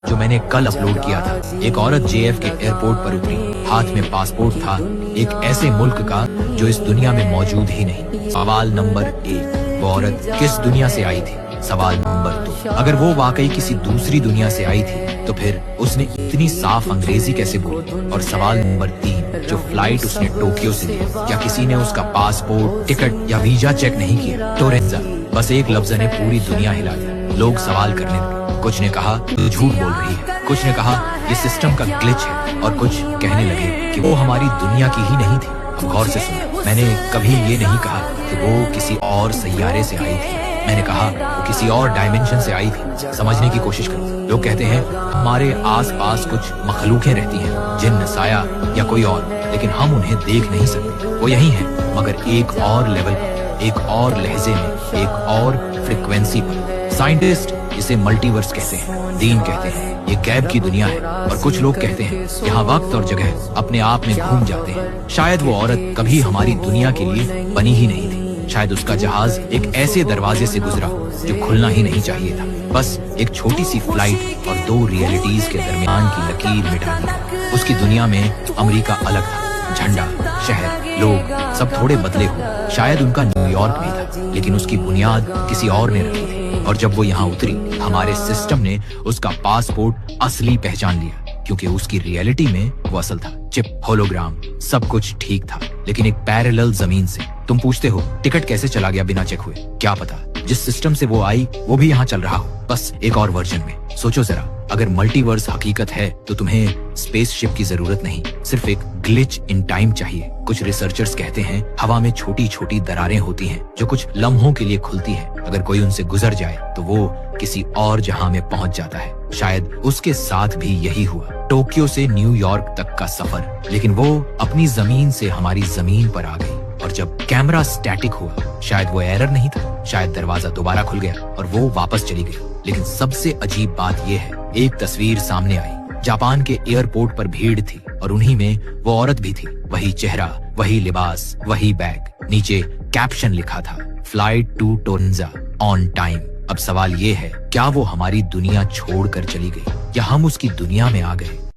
जो मैंने कल अपलोड किया था। एक औरत जेएफ के एयरपोर्ट पर उतरी, हाथ में पासपोर्ट था एक ऐसे मुल्क का जो इस दुनिया में मौजूद ही नहीं। सवाल नंबर 1, वो औरत किस दुनिया से आई थी? सवाल नंबर 2, अगर वो वाकई किसी दूसरी दुनिया से आई थी तो फिर उसने इतनी साफ अंग्रेजी कैसे बोली? और सवाल नंबर 3, जो फ्लाइट उसने टोक्यो से ली, क्या किसी ने उसका पासपोर्ट, टिकट या वीजा चेक नहीं किया? टोरेंजा। बस एक लफ्ज ने पूरी दुनिया हिला दी। लोग सवाल करने लगे। कुछ ने कहा तू झूठ बोल रही है, कुछ ने कहा ये सिस्टम का ग्लिच है, और कुछ कहने लगे कि वो हमारी दुनिया की ही नहीं थी। अब गौर से सुनो, मैंने कभी ये नहीं कहा कि वो किसी और सैयारे से आई थी। मैंने कहा वो किसी और डायमेंशन से आई थी। समझने की कोशिश करो। लोग कहते हैं हमारे आसपास कुछ मखलूकें रहती हैं, जिन्न, साया या कोई और, लेकिन हम उन्हें देख नहीं सकते। वो यही है, मगर एक और लेवल पर, एक और लहजे में, एक और फ्रिक्वेंसी पर। साइंटिस्ट इसे मल्टीवर्स कहते हैं, दीन कहते हैं ये गैब की दुनिया है, और कुछ लोग कहते हैं यहाँ वक्त और जगह अपने आप में घूम जाते हैं। शायद वो औरत कभी हमारी दुनिया के लिए बनी ही नहीं थी। शायद उसका जहाज एक ऐसे दरवाजे से गुजरा जो खुलना ही नहीं चाहिए था। बस एक छोटी सी फ्लाइट और 2 रियलिटीज के दरमियान की लकीर मिटा दी। उसकी दुनिया में अमेरिका अलग था, झंडा, शहर, लोग सब थोड़े बदले हुए। शायद उनका न्यूयॉर्क भी था, लेकिन उसकी बुनियाद किसी और ने रखी थी। और जब वो यहाँ उतरी, हमारे सिस्टम ने उसका पासपोर्ट असली पहचान लिया, क्योंकि उसकी रियलिटी में वो असल था। चिप, होलोग्राम, सब कुछ ठीक था, लेकिन एक पैरेलल जमीन से। तुम पूछते हो टिकट कैसे चला गया बिना चेक हुए? क्या पता, जिस सिस्टम से वो आई वो भी यहाँ चल रहा हो, बस एक और वर्जन में। सोचो जरा, अगर मल्टीवर्स हकीकत है तो तुम्हें स्पेसशिप की जरूरत नहीं, सिर्फ एक ग्लिच इन टाइम चाहिए। कुछ रिसर्चर्स कहते हैं हवा में छोटी छोटी दरारें होती हैं जो कुछ लम्हों के लिए खुलती हैं। अगर कोई उनसे गुजर जाए तो वो किसी और जहां में पहुंच जाता है। शायद उसके साथ भी यही हुआ। टोक्यो से न्यूयॉर्क तक का सफर, लेकिन वो अपनी जमीन से हमारी जमीन पर आ गई। और जब कैमरा स्टैटिक हुआ, शायद वो एरर नहीं था, शायद दरवाजा दोबारा खुल गया और वो वापस चली गई। लेकिन सबसे अजीब बात यह है, एक तस्वीर सामने आई। जापान के एयरपोर्ट पर भीड़ थी और उन्हीं में वो औरत भी थी। वही चेहरा, वही लिबास, वही बैग। नीचे कैप्शन लिखा था, फ्लाइट टू टोरेंजा ऑन टाइम। अब सवाल ये है, क्या वो हमारी दुनिया छोड़कर चली गई या हम उसकी दुनिया में आ गए?